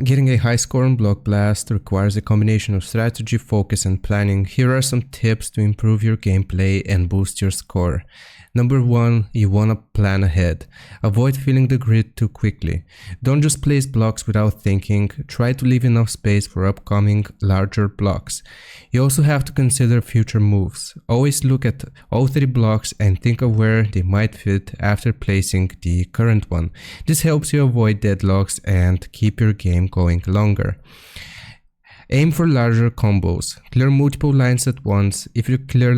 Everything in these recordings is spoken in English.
Getting a high score on Block Blast requires a combination of strategy, focus, and planning. Here are some tips to improve your gameplay and boost your score. Number 1, you wanna plan ahead. Avoid filling the grid too quickly. Don't just place blocks without thinking, try to leave enough space for upcoming larger blocks. You also have to consider future moves. Always look at all 3 blocks and think of where they might fit after placing the current one. This helps you avoid deadlocks and keep your game going longer. Aim for larger combos. Clear multiple lines at once. If you clear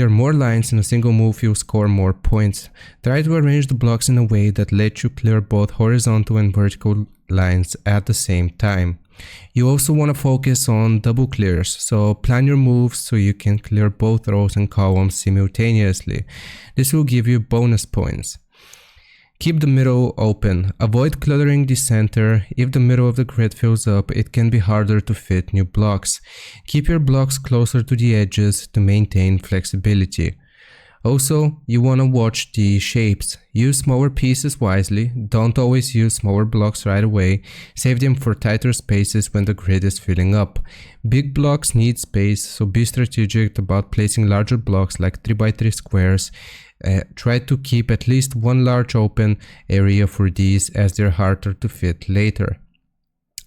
more lines in a single move, you'll score more points. Try to arrange the blocks in a way that lets you clear both horizontal and vertical lines at the same time. You also want to focus on double clears, so plan your moves so you can clear both rows and columns simultaneously. This will give you bonus points. Keep the middle open. Avoid cluttering the center. If the middle of the grid fills up, it can be harder to fit new blocks. Keep your blocks closer to the edges to maintain flexibility. Also, you want to watch the shapes. Use smaller pieces wisely. Don't always use smaller blocks right away. Save them for tighter spaces when the grid is filling up. Big blocks need space, so be strategic about placing larger blocks like 3x3 squares. Try to keep at least one large open area for these, as they're harder to fit later.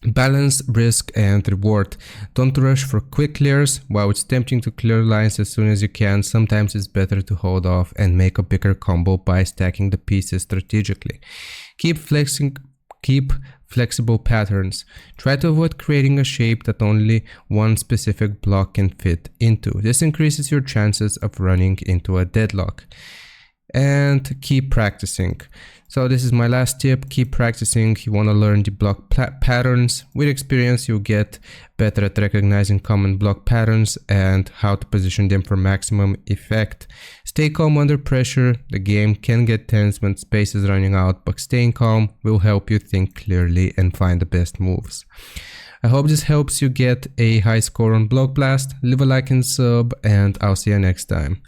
Balance risk and reward. Don't rush for quick clears. While it's tempting to clear lines as soon as you can, sometimes it's better to hold off and make a bigger combo by stacking the pieces strategically. Keep flexible patterns. Try to avoid creating a shape that only one specific block can fit into. This increases your chances of running into a deadlock. And keep practicing. So this is my last tip. Keep practicing. You want to learn the block patterns. With experience, you'll get better at recognizing common block patterns and how to position them for maximum effect. Stay calm under pressure. The game can get tense when space is running out, but staying calm will help you think clearly and find the best moves. I hope this helps you get a high score on Block Blast. Leave a like and sub, and I'll see you next time.